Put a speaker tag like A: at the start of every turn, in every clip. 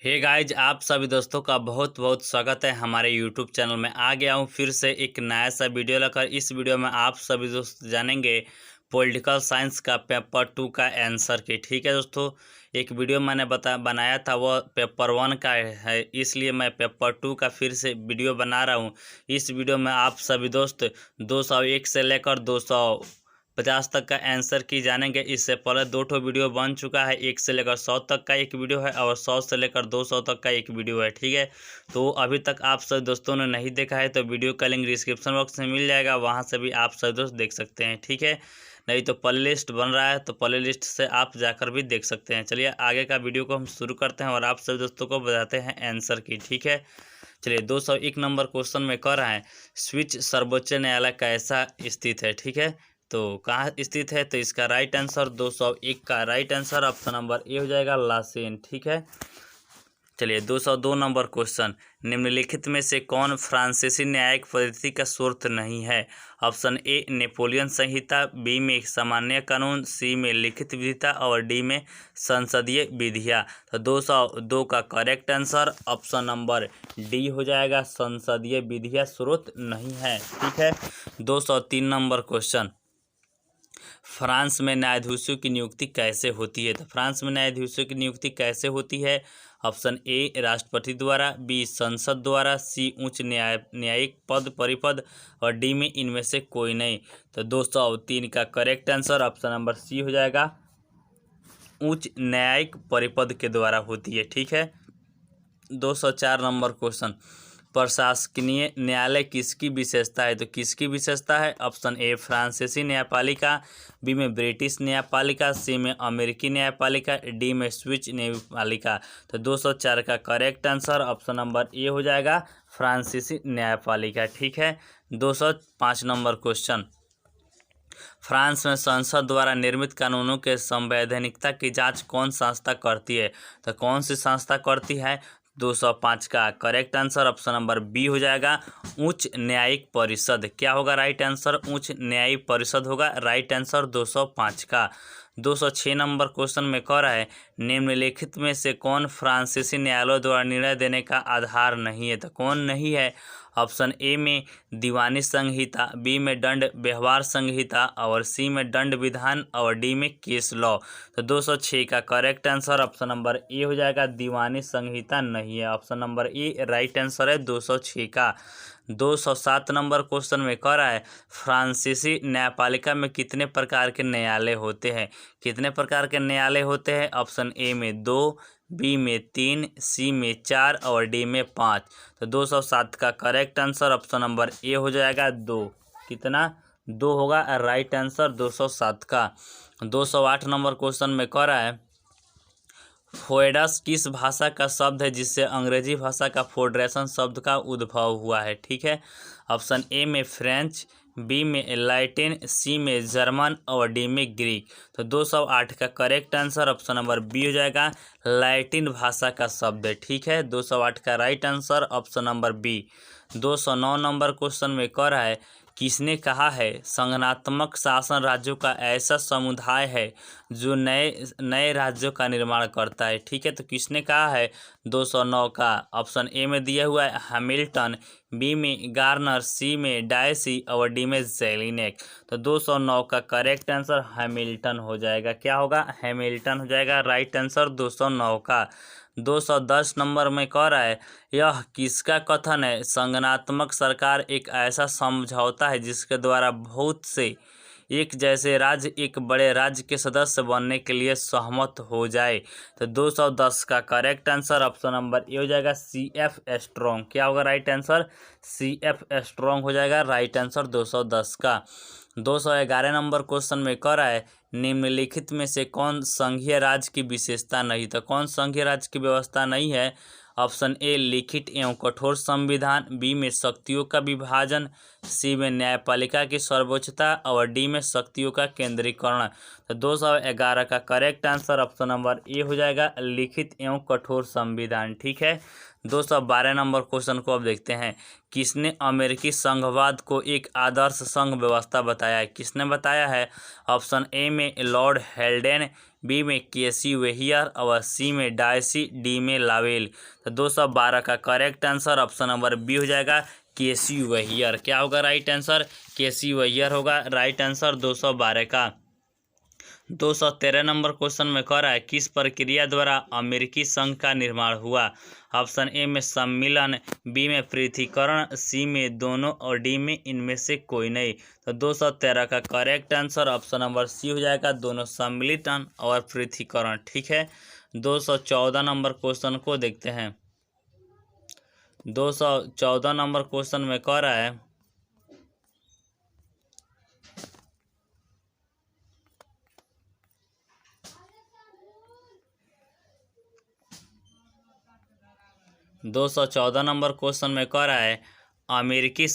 A: Hey guys, आप सभी दोस्तों का बहुत बहुत स्वागत है हमारे यूट्यूब चैनल में। आ गया हूँ फिर से एक नया सा वीडियो लेकर। इस वीडियो में आप सभी दोस्त जानेंगे पॉलिटिकल साइंस का पेपर 2 का आंसर की। ठीक है दोस्तों, एक वीडियो मैंने बनाया था वो पेपर 1 का है, इसलिए मैं पेपर 2 का फिर से वीडियो बना रहा हूँ। इस वीडियो में आप सभी दोस्त 201 से लेकर 250 तक का आंसर की जानेंगे। इससे पहले 2 वीडियो बन चुका है, 1 से लेकर 100 तक का एक वीडियो है और 100 से लेकर 200 तक का एक वीडियो है। ठीक है, तो अभी तक आप सभी दोस्तों ने नहीं देखा है तो वीडियो का लिंक डिस्क्रिप्शन बॉक्स में मिल जाएगा, वहां से भी आप सभी दोस्त देख सकते हैं। ठीक है, नहीं तो प्ले लिस्ट बन रहा है तो प्ले लिस्ट से आप जाकर भी देख सकते हैं। चलिए आगे का वीडियो को हम शुरू करते हैं और आप सभी दोस्तों को बताते हैं आंसर की। ठीक है, चलिए 201 नंबर क्वेश्चन में कह रहा है स्विच सर्वोच्च न्यायालय कैसा स्थित है। ठीक है, तो कहाँ स्थित है, तो इसका राइट आंसर 201 का right answer option number A हो जाएगा, लासेन। ठीक है, चलिए 202 नंबर क्वेश्चन, निम्नलिखित में से कौन फ्रांसीसी न्यायिक पद्धति का स्रोत नहीं है। ऑप्शन ए नेपोलियन संहिता, बी में सामान्य कानून, सी में लिखित विधिता और डी में संसदीय विधियाँ। तो 202 का correct answer option number D हो जाएगा, संसदीय विधियाँ स्रोत नहीं है। ठीक है, 203 नंबर क्वेश्चन, फ्रांस में न्यायाधीशों की नियुक्ति कैसे होती है। तो फ्रांस में न्यायाधीशों की नियुक्ति कैसे होती है। ऑप्शन ए राष्ट्रपति द्वारा, बी संसद द्वारा, सी उच्च न्यायिक पद परिपद और डी में इनमें से कोई नहीं। तो 203 का correct answer option number C हो जाएगा, उच्च न्यायिक परिपद के द्वारा होती है। ठीक है, 204 नंबर क्वेश्चन, प्रशासकीय न्यायालय किसकी विशेषता है। तो किसकी विशेषता है। ऑप्शन ए फ्रांसीसी न्यायपालिका, बी में ब्रिटिश न्यायपालिका, सी में अमेरिकी न्यायपालिका, डी में स्विस न्यायपालिका। तो 204 का correct answer option number A हो जाएगा, फ्रांसीसी न्यायपालिका। ठीक है, 205 नंबर क्वेश्चन, फ्रांस में संसद द्वारा निर्मित कानूनों के संवैधानिकता की जांच कौन संस्था करती है। तो कौन सी संस्था करती है। 205 का correct answer option number B हो जाएगा, उच्च न्यायिक परिषद। क्या होगा राइट आंसर, उच्च न्यायिक परिषद होगा राइट आंसर 205 का। 206 नंबर क्वेश्चन में कह रहा है निम्नलिखित में से कौन फ्रांसीसी न्यायालय द्वारा निर्णय देने का आधार नहीं है। तो कौन नहीं है। ऑप्शन ए में दीवानी संहिता, बी में दंड व्यवहार संहिता और सी में दंड विधान और डी में केस लॉ। तो 206 का correct answer option number A हो जाएगा, दीवानी संहिता नहीं है। ऑप्शन नंबर ए राइट आंसर है 206 का। 207 नंबर क्वेश्चन में कह रहा है फ्रांसीसी न्यायपालिका में कितने प्रकार के न्यायालय होते हैं। कितने प्रकार के न्यायालय होते हैं। ऑप्शन ए में 2, बी में 3, सी में 4 और डी में 5। तो 207 का correct answer option number A हो जाएगा 2। कितना 2 होगा राइट आंसर 207 का। 208 नंबर क्वेश्चन में कह रहा है फोएडस किस भाषा का शब्द है जिससे अंग्रेजी भाषा का फोडरेशन शब्द का उद्भव हुआ है। ठीक है, ऑप्शन ए में फ्रेंच, बी में लैटिन, सी में जर्मन और डी में ग्रीक। तो 208 का correct answer option number B हो जाएगा, लैटिन भाषा का शब्द है। ठीक है, 208 का right answer option number B. 209 number question में कह रहा है किसने कहा है संगठनात्मक शासन राज्यों का ऐसा समुदाय है जो नए नए राज्यों का निर्माण करता है। ठीक है, तो किसने कहा है 209 का। ऑप्शन ए में दिया हुआ है हैमिल्टन, बी में गार्नर, सी में डायसी और डी में जेलिनेक। तो 209 का करेक्ट आंसर हैमिल्टन हो जाएगा। क्या होगा, हैमिल्टन हो जाएगा राइट आंसर 209 का। 210 नंबर में कह रहा है यह किसका कथन है संगठनात्मक सरकार एक ऐसा समझौता है जिसके द्वारा बहुत से एक जैसे राज्य एक बड़े राज्य के सदस्य बनने के लिए सहमत हो जाए। तो 210 का correct answer option number A हो जाएगा, सी एफ स्ट्रॉन्ग। क्या होगा right answer, C F strong हो जाएगा राइट आंसर 210 का। 211 नंबर क्वेश्चन में कह रहा है निम्नलिखित में से कौन संघीय राज्य की विशेषता नहीं। तो कौन संघीय राज्य की व्यवस्था नहीं है। ऑप्शन ए लिखित एवं कठोर संविधान, बी में शक्तियों का विभाजन, सी में न्यायपालिका की सर्वोच्चता और डी में शक्तियों का केंद्रीकरण। तो 211 का correct answer option number A हो जाएगा, लिखित एवं कठोर संविधान। ठीक है, 212 नंबर क्वेश्चन को अब देखते हैं किसने अमेरिकी संघवाद को एक आदर्श संघ व्यवस्था बताया है। किसने बताया है। ऑप्शन ए में लॉर्ड हेल्डेन, बी में केसी वेहियर और सी में डायसी, डी में लावेल। तो 212 का correct answer option number B हो जाएगा केसी वेहियर। क्या होगा राइट आंसर? केसी वेहियर होगा राइट आंसर 212 का। 213 नंबर क्वेश्चन में कह रहा है किस प्रक्रिया द्वारा अमेरिकी संघ का निर्माण हुआ? ऑप्शन ए में सम्मिलन, बी में पृथक्करण, सी में दोनों और डी में इनमें से कोई नहीं। तो 213 का correct answer option number C हो जाएगा, दोनों सम्मिलन और पृथक्करण। ठीक है, 214 नंबर क्वेश्चन को देखते हैं। 214 नंबर क्वेश्चन में कह रहा है 214 नंबर क्वेश्चन में कह रहा है अमेरिकी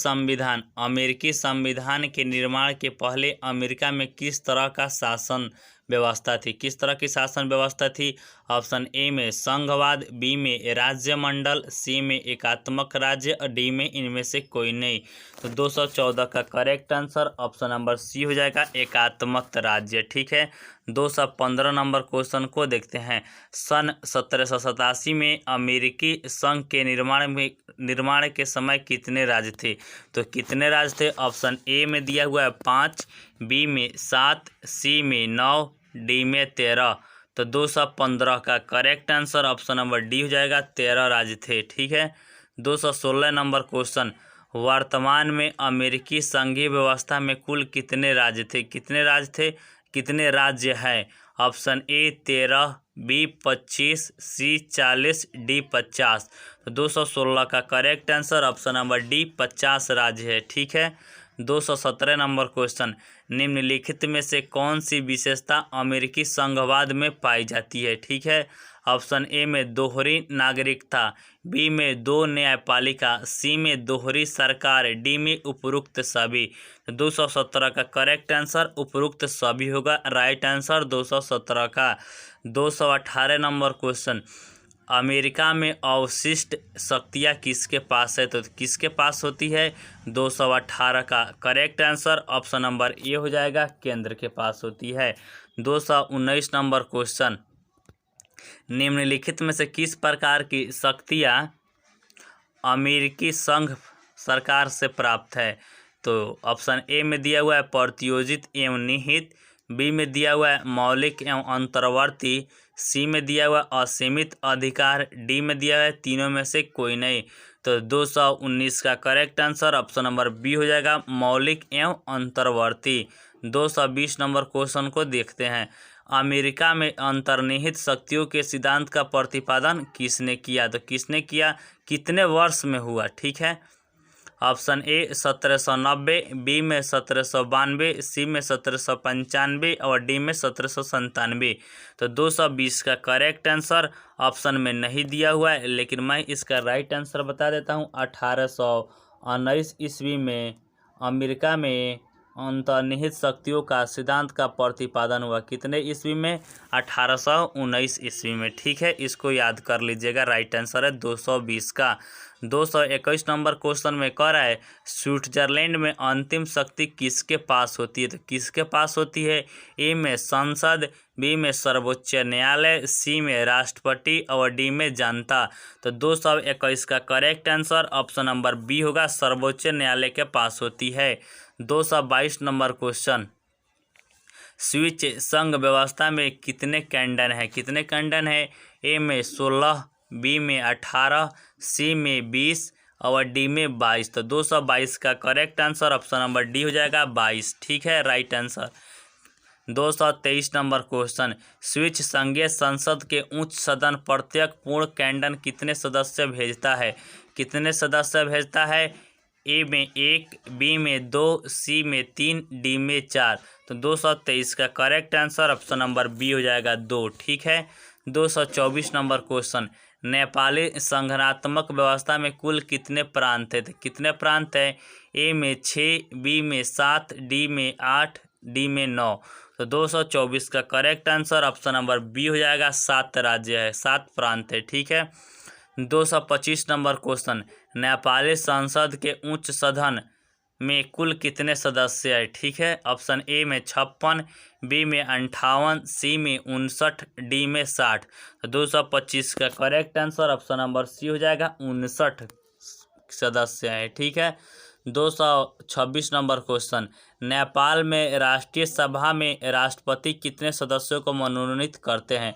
A: संविधान के निर्माण के पहले अमेरिका में किस तरह का शासन व्यवस्था थी? किस तरह की शासन व्यवस्था थी? ऑप्शन ए में संघवाद, बी में राज्यमंडल, सी में एकात्मक राज्य और डी में इनमें से कोई नहीं। तो 214 का correct answer option number C हो जाएगा, एकात्मक राज्य। ठीक है, 215 नंबर क्वेश्चन को देखते हैं। सन 1787 में अमेरिकी संघ के निर्माण के समय कितने राज्य थे? तो कितने राज्य थे? ऑप्शन ए में दिया हुआ है 5, बी में 7, सी में 9, डी में 13। तो 215 का correct answer option number D हो जाएगा, 13 राज्य थे। ठीक है, 216 नंबर क्वेश्चन वर्तमान में अमेरिकी संघीय व्यवस्था में कुल कितने राज्य थे? कितने राज्य हैं? Option A 13, B 25, C 40, D 50। तो 216 का correct answer option number D 50 राज्य है। ठीक है, 217 नंबर क्वेश्चन निम्नलिखित में से कौन सी विशेषता अमेरिकी संघवाद में पाई जाती है? ठीक है, ऑप्शन ए में दोहरी नागरिकता, बी में 2 न्यायपालिका, सी में दोहरी सरकार, डी में उपरोक्त सभी। 217 का करेक्ट आंसर उपरोक्त सभी होगा राइट आंसर 217 का। 218 नंबर क्वेश्चन अमेरिका में अवशिष्ट शक्तियाँ किसके पास है? तो किसके पास होती है? 218 का correct answer option number A हो जाएगा, केंद्र के पास होती है। 219 नंबर क्वेश्चन निम्नलिखित में से किस प्रकार की शक्तियाँ अमेरिकी संघ सरकार से प्राप्त है? तो ऑप्शन ए में दिया हुआ है प्रत्योजित एवं निहित, बी में दिया हुआ है मौलिक एवं अंतर्वर्ती, सी में दिया हुआ असीमित अधिकार, डी में दिया हुआ है तीनों में से कोई नहीं। तो 219 का correct answer option number B हो जाएगा, मौलिक एवं अंतर्वर्ती। 220 नंबर क्वेश्चन को देखते हैं। अमेरिका में अंतर्निहित शक्तियों के सिद्धांत का प्रतिपादन किसने किया? तो किसने किया, कितने वर्ष में हुआ? ठीक है, ऑप्शन ए 1790, बी में 1792, सी में 1795 और डी में 1797। तो 220 का करेक्ट आंसर ऑप्शन में नहीं दिया हुआ है, लेकिन मैं इसका राइट आंसर बता देता हूँ। 1819 ईस्वी में अमेरिका में अंतर्निहित शक्तियों का सिद्धांत का प्रतिपादन हुआ। कितने ईस्वी में? 1819 ईस्वी में। ठीक है, इसको याद कर लीजिएगा, राइट आंसर है 220 का। 221 नंबर क्वेश्चन में कह रहा है स्विट्जरलैंड में अंतिम शक्ति किसके पास होती है? तो किसके पास होती है? ए में संसद, बी में सर्वोच्च न्यायालय, सी में राष्ट्रपति और डी में जनता। तो 221 का correct answer option number B होगा, सर्वोच्च न्यायालय के पास होती है। 222 नंबर क्वेश्चन स्विच संघ व्यवस्था में कितने कैंडन है? ए में 16, बी में 18, सी में 20 और डी में 22। तो 222 का correct answer option number D हो जाएगा, 22। ठीक है, right answer. 223 number question switch संघीय संसद के उच्च सदन प्रत्येक पूर्ण कैंडन कितने सदस्य भेजता है? ए में 1, बी में 2, सी में 3, डी में 4। तो 223 का correct answer option number B हो जाएगा, 2। ठीक है, 224 नंबर क्वेश्चन नेपाली संघरात्मक व्यवस्था में कुल कितने प्रांत है? कितने प्रांत है? ए में 6, बी में 7, डी में 8, डी में 9। तो 224 का correct answer option number B हो जाएगा, 7 राज्य है, 7 प्रांत है। ठीक है, 225 नंबर क्वेश्चन नेपाली संसद के उच्च सदन में कुल कितने सदस्य हैं? ठीक है, ऑप्शन ए में 56, बी में 58, सी में 59, डी में 60। 225 का correct answer option number C हो जाएगा, 59 सदस्य हैं। ठीक है, 226 नंबर क्वेश्चन, नेपाल में राष्ट्रीय सभा में राष्ट्रपति कितने सदस्यों को मनोनीत करते हैं?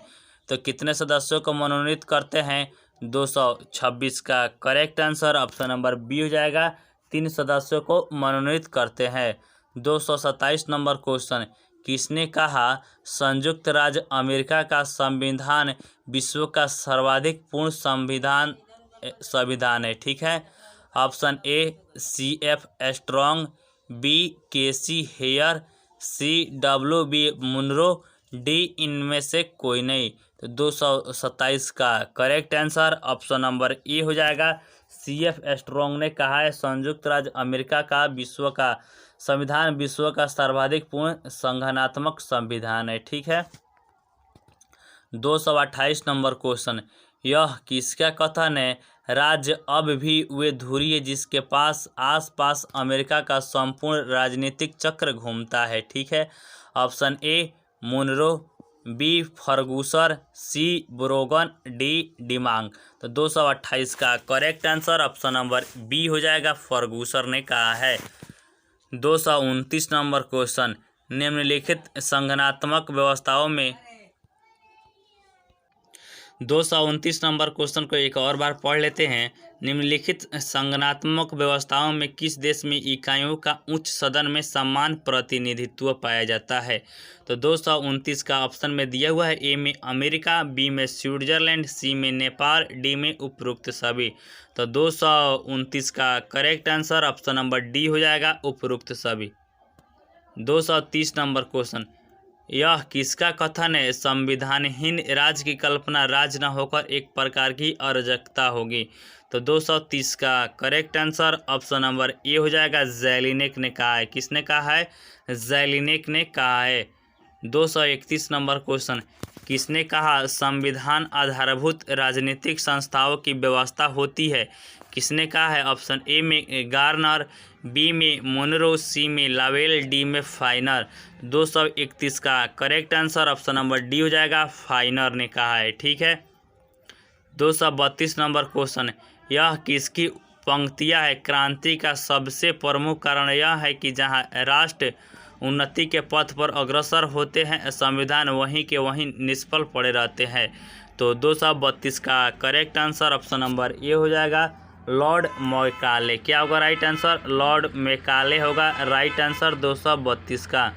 A: तो कितने सदस्यों को मनोनीत करते हैं? 226 का correct answer option number B हो जाएगा, 3 सदस्यों को मनोनीत करते हैं। 227 नंबर क्वेश्चन, किसने कहा संयुक्त राज्य अमेरिका का संविधान विश्व का सर्वाधिक पूर्ण संविधान है? ठीक है, option A CF strong, B KC Wheare, C WB Munro, D इनमें से कोई नहीं। तो 227 का correct answer option number A हो जाएगा, CF स्ट्रॉन्ग ने कहा है संयुक्त राज्य अमेरिका का विश्व का संविधान विश्व का सर्वाधिक पूर्ण संगठनात्मक संविधान है। ठीक है, 228 नंबर क्वेश्चन, यह किसका कथन है राज्य अब भी वे धुरी है जिसके पास आसपास अमेरिका का संपूर्ण राजनीतिक चक्र घूमता है? ठीक है, option A Munro, B Ferguson, C Brogan, D डिमांग। तो 228 का correct answer option number B हो जाएगा, फर्गूसर ने कहा है। 229 नंबर क्वेश्चन, निम्नलिखित संगठनात्मक व्यवस्थाओं में 229 नंबर क्वेश्चन को एक और बार पढ़ लेते हैं। निम्नलिखित संगठनात्मक व्यवस्थाओं में किस देश में इकाइयों का उच्च सदन में समान प्रतिनिधित्व पाया जाता है? तो 229 का ऑप्शन में दिया हुआ है, ए में अमेरिका, बी में स्विट्जरलैंड, सी में नेपाल, डी में उपरोक्त सभी। तो 229 का correct answer option number D हो जाएगा, उपरोक्त सभी। 230 नंबर क्वेश्चन, यह किसका कथन है संविधानहीन राज्य की कल्पना राज्य न होकर एक प्रकार की अराजकता होगी? तो 230 का correct answer option number A हो जाएगा, जेलिनेक ने कहा है। किसने कहा है? जेलिनेक ने कहा है। 231 नंबर क्वेश्चन, किसने कहा संविधान आधारभूत राजनीतिक संस्थाओं की व्यवस्था होती है? किसने कहा है? ऑप्शन ए में गार्नर, बी में मुनरो, सी में लावेल, डी में फाइनर। 231 का correct answer option number D हो जाएगा, फाइनर ने कहा है। ठीक है, 232 नंबर क्वेश्चन, यह किसकी पंक्तियां है? क्रांति का सबसे प्रमुख कारण यह है कि जहां राष्ट्र उन्नति के पथ पर अग्रसर होते हैं संविधान वहीं के वहीं निष्फल पड़े रहते हैं। तो 232 का correct answer option number A हो जाएगा, लॉर्ड मैकाले। क्या होगा राइट आंसर? लॉर्ड मैकाले होगा राइट आंसर 232 का।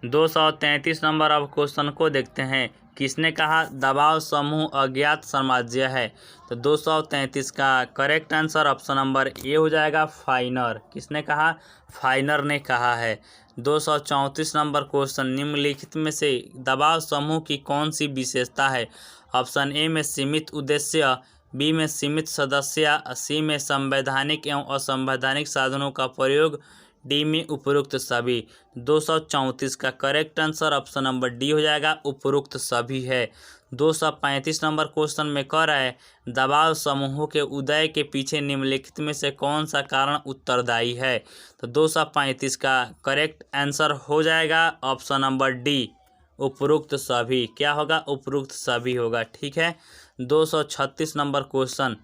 A: 233 नंबर अब क्वेश्चन को देखते हैं। किसने कहा दबाव समूह अज्ञात साम्राज्य है? तो 233 का correct answer option number A हो जाएगा, फाइनर। किसने कहा? फाइनर ने कहा है। 234 नंबर क्वेश्चन, निम्नलिखित में से दबाव समूह की कौन सी विशेषता है? ऑप्शन ए में सीमित उद्देश्य, बी में सीमित सदस्य, सी में संवैधानिक एवं असंवैधानिक साधनों का प्रयोग, डी में उपरोक्त सभी। 234 का correct answer option number D हो जाएगा, उपरोक्त सभी है। 235 नंबर क्वेश्चन में कह रहा है दबाव समूहों के उदय के पीछे निम्नलिखित में से कौन सा कारण उत्तरदायी है? तो 235 का करेक्ट आंसर हो जाएगा ऑप्शन नंबर डी, उपरोक्त सभी। क्या होगा? उपरोक्त सभी होगा। ठीक है, 236 नंबर क्वेश्चन,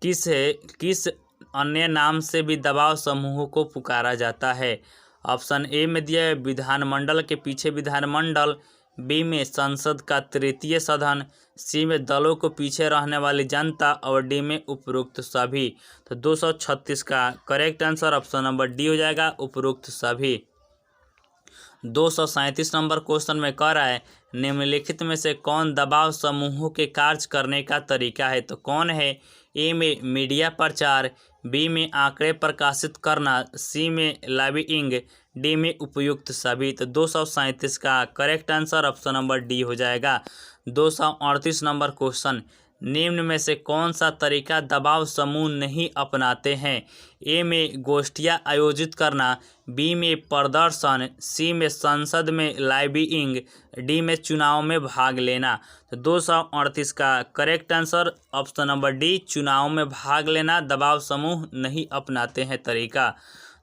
A: किस अन्य नाम से भी दबाव समूहों को पुकारा जाता है? ऑप्शन ए में दिया है विधानमंडल के पीछे विधानमंडल, बी में संसद का तृतीय सदन, सी में दलों को पीछे रहने वाली जनता और डी में उपरोक्त सभी। तो 236 का correct answer option number D हो जाएगा, उपरोक्त सभी। 237 नंबर क्वेश्चन में कह रहा है निम्नलिखित में से कौन दबाव समूहों के कार्य करने का तरीका है? तो कौन है? ए में मीडिया प्रचार, बी में आंकड़े प्रकाशित करना, सी में लॉबिंग, डी में उपयुक्त सभी। तो 237 का correct answer option number D हो जाएगा। 238 नंबर क्वेश्चन, निम्न में से कौन सा तरीका दबाव समूह नहीं अपनाते हैं? ए में गोष्ठियाँ आयोजित करना, बी में प्रदर्शन, सी में संसद में लॉबिंग, डी में चुनाव में भाग लेना। तो 238 का correct answer option number D, चुनाव में भाग लेना दबाव समूह नहीं अपनाते हैं तरीका।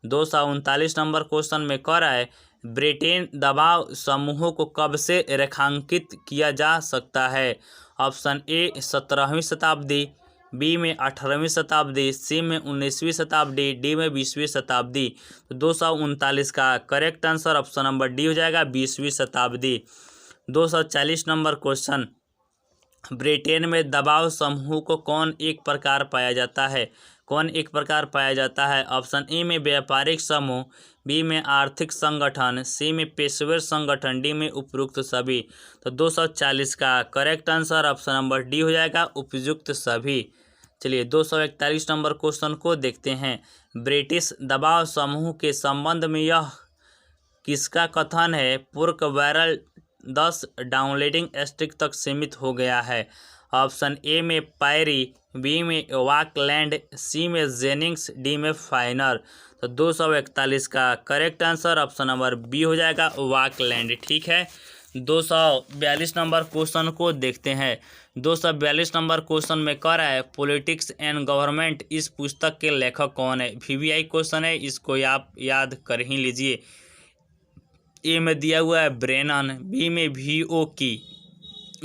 A: 239 नंबर क्वेश्चन में कह रहा है ब्रिटेन दबाव समूहों को कब से रेखांकित किया जा सकता है? ऑप्शन ए 17वीं शताब्दी, बी में 18वीं शताब्दी, सी में 19वीं शताब्दी, डी में 20वीं शताब्दी। तो 239 का correct answer option number D हो जाएगा, 20वीं शताब्दी। 240 नंबर क्वेश्चन, ब्रिटेन में दबाव समूह को कौन एक प्रकार पाया जाता है? कौन एक प्रकार पाया जाता है? ऑप्शन ए में व्यापारिक समूह, बी में आर्थिक संगठन, सी में पेशेवर संगठन, डी में उपयुक्त सभी। तो 240 का correct answer option number D हो जाएगा, उपयुक्त सभी। चलिए 241 नंबर क्वेश्चन को देखते हैं। ब्रिटिश दबाव समूह के संबंध में यह किसका कथन है? पूर्क बैरल 10 डाउनलोडिंग स्ट्रिक तक सीमित हो गया है। ऑप्शन ए में पैरी, बी में वाकलैंड, सी में जेनिंग्स, डी में फाइनर। तो 241 का correct answer option number B हो जाएगा, वाकलैंड। ठीक है, 242 नंबर क्वेश्चन को देखते हैं। 242 नंबर क्वेश्चन में कह रहा है पॉलिटिक्स एंड गवर्नमेंट इस पुस्तक के लेखक कौन है? VVI क्वेश्चन है, इसको आप याद कर ही लीजिए। ए में दिया हुआ है ब्रेनन, बी में VO की,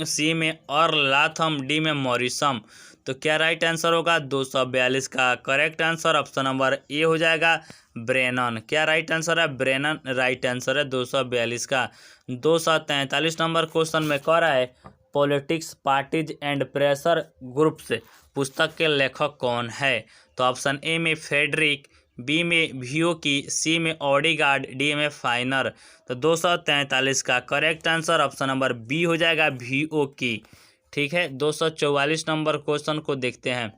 A: सी में लाथम, डी में मॉरिसम। तो क्या राइट आंसर होगा? 242 का correct answer option number A हो जाएगा, ब्रेनन। क्या राइट आंसर है? ब्रेनन राइट आंसर है 242 का। 243 नंबर क्वेश्चन में कह रहा है politics parties and pressure groups पुस्तक के लेखक कौन है? तो ऑप्शन ए में फेडरिक, बी में VO की, सी में ऑडिगार्ड, डी में फाइनर। तो 243 का correct answer option number B हो जाएगा, VO की। ठीक है, 244 नंबर क्वेश्चन को देखते हैं।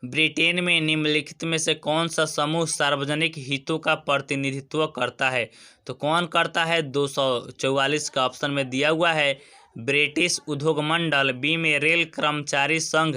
A: ब्रिटेन में निम्नलिखित में से कौन सा समूह सार्वजनिक हितों का प्रतिनिधित्व करता है? तो कौन करता है? 244 का ऑप्शन में दिया हुआ है ब्रिटिश उद्योग मंडल, बी में रेल कर्मचारी संघ,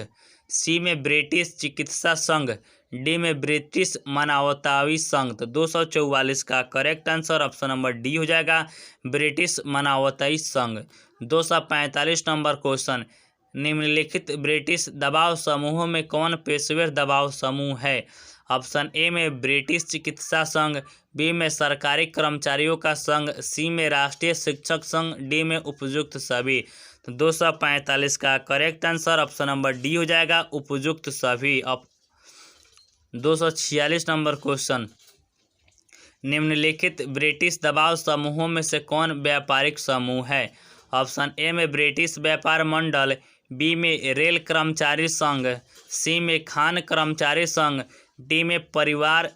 A: सी में ब्रिटिश चिकित्सा संघ, डी में ब्रिटिश मानवतावादी संघ। तो 244 का correct answer option number D हो जाएगा, ब्रिटिश मानवतावादी संघ। 245 नंबर क्वेश्चन, निम्नलिखित ब्रिटिश दबाव समूहों में कौन पेशेवर दबाव समूह है? ऑप्शन ए में ब्रिटिश चिकित्सा संघ, बी में सरकारी कर्मचारियों का संघ, सी में राष्ट्रीय शिक्षक संघ, डी में उपयुक्त सभी। तो 245 का correct answer option number D हो जाएगा, उपयुक्त सभी। 246 नंबर क्वेश्चन, निम्नलिखित ब्रिटिश दबाव समूहों में से कौन व्यापारिक समूह है? ऑप्शन ए में ब्रिटिश व्यापार मंडल, बी में रेल कर्मचारी संघ, सी में खान कर्मचारी संघ, डी में परिवार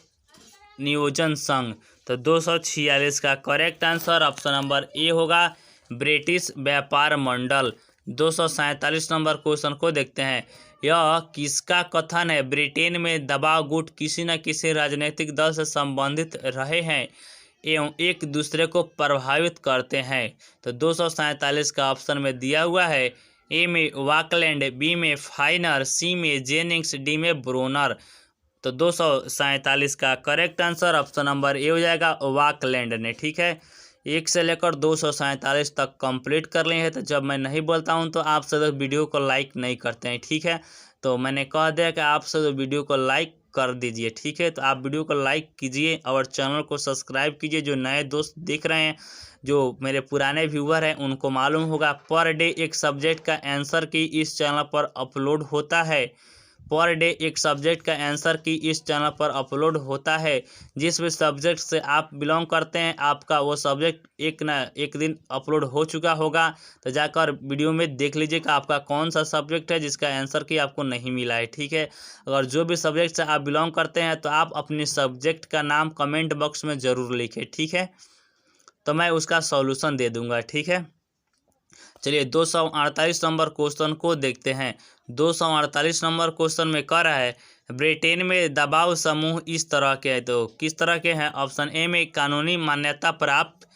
A: नियोजन संघ। तो 246 का करेक्ट आंसर ऑप्शन नंबर ए होगा, ब्रिटिश व्यापार मंडल। 247 नंबर क्वेश्चन को देखते हैं। यह किसका कथन है? ब्रिटेन में दबाव गुट किसी न किसी राजनीतिक दल से संबंधित रहे हैं एवं एक दूसरे को प्रभावित करते हैं। तो 247 का ऑप्शन में दिया हुआ है ए में वाकलैंड, बी में फाइनर, सी में जेनिंग्स, डी में ब्रोनर। तो 247 का correct answer option number A हो जाएगा, वाकलैंड ने। ठीक है, 1 से लेकर 247 तक कंप्लीट कर लिए हैं। तो जब मैं नहीं बोलता हूं तो आप सब वीडियो को लाइक नहीं करते हैं। ठीक है, तो मैंने कह दिया कि आप सब वीडियो को लाइक कर दीजिए। ठीक है, तो आप वीडियो को लाइक कीजिए और चैनल को सब्सक्राइब कीजिए। जो नए दोस्त देख रहे हैं, जो मेरे पुराने व्यूअर हैं, उनको मालूम होगा पर डे एक सब्जेक्ट का आंसर की इस चैनल पर अपलोड होता है। पर डे एक सब्जेक्ट का आंसर की इस चैनल पर अपलोड होता है। जिस भी सब्जेक्ट से आप बिलोंग करते हैं, आपका वो सब्जेक्ट एक ना एक दिन अपलोड हो चुका होगा। तो जाकर वीडियो में देख लीजिए कि आपका कौन सा सब्जेक्ट है जिसका आंसर की आपको नहीं मिला है। ठीक है, अगर जो भी सब्जेक्ट से आप बिलोंग करते हैं तो आप अपने सब्जेक्ट का नाम कमेंट बॉक्स में ज़रूर लिखें। ठीक है, तो मैं उसका सॉल्यूशन दे दूंगा। ठीक है, चलिए 248 नंबर क्वेश्चन को देखते हैं। 248 नंबर क्वेश्चन में कह रहा है ब्रिटेन में दबाव समूह इस तरह के हैं। तो किस तरह के हैं? ऑप्शन ए में कानूनी मान्यता प्राप्त,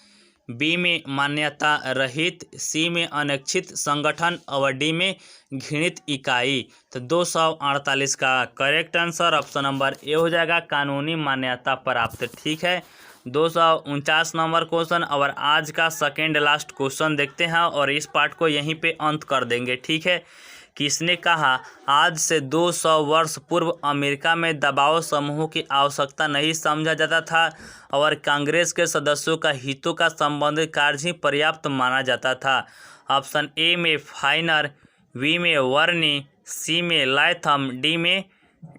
A: बी में मान्यता रहित, सी में अनिश्चित संगठन और डी में घृणित इकाई। तो 248 का correct answer option number A हो जाएगा, कानूनी मान्यता प्राप्त। ठीक है, 249 नंबर क्वेश्चन और आज का सेकेंड लास्ट क्वेश्चन देखते हैं और इस पार्ट को यहीं पे अंत कर देंगे। ठीक है, किसने कहा आज से 200 वर्ष पूर्व अमेरिका में दबाव समूहों की आवश्यकता नहीं समझा जाता था और कांग्रेस के सदस्यों का हितों का संबंधित कार्य ही पर्याप्त माना जाता था। ऑप्शन ए में फाइनर, बी में वर्नी, सी में लाथम,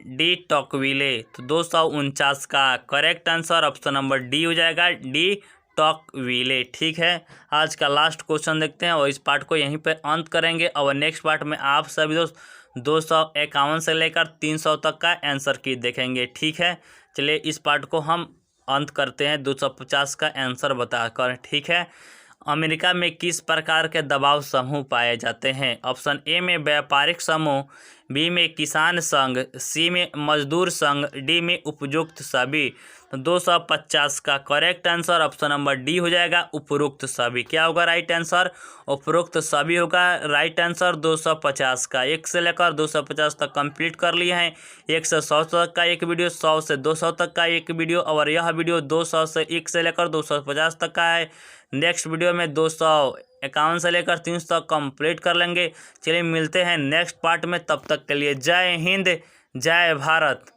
A: डी टॉकविले। तो 249 का correct answer option number D हो जाएगा, डी टॉकविले। ठीक है, आज का लास्ट क्वेश्चन देखते हैं और इस पार्ट को यहीं पे अंत करेंगे और नेक्स्ट पार्ट में आप सभी दोस्त 251 से लेकर 300 तक का आंसर की देखेंगे। ठीक है, चलिए इस पार्ट को हम अंत करते हैं 250 का आंसर बताकर। ठीक है, अमेरिका में किस प्रकार के दबाव समूह पाए जाते हैं? ऑप्शन ए में व्यापारिक समूह, बी में किसान संघ, सी में मजदूर संघ, डी में उपयुक्त सभी। तो 250 का correct answer option number D हो जाएगा, उपरोक्त सभी। क्या होगा राइट आंसर? उपरोक्त सभी होगा राइट आंसर। 250 का 1 से लेकर 250 तक कंप्लीट कर लिए हैं। 1 से 100 तक का एक वीडियो, 100 से 200 तक का एक वीडियो और यह वीडियो 200 से 1 से लेकर 250 तक का है। नेक्स्ट वीडियो में 251 से लेकर 300 तक कंप्लीट कर लेंगे। चलिए मिलते हैं नेक्स्ट पार्ट में, तब तक के लिए जय हिंद, जय भारत।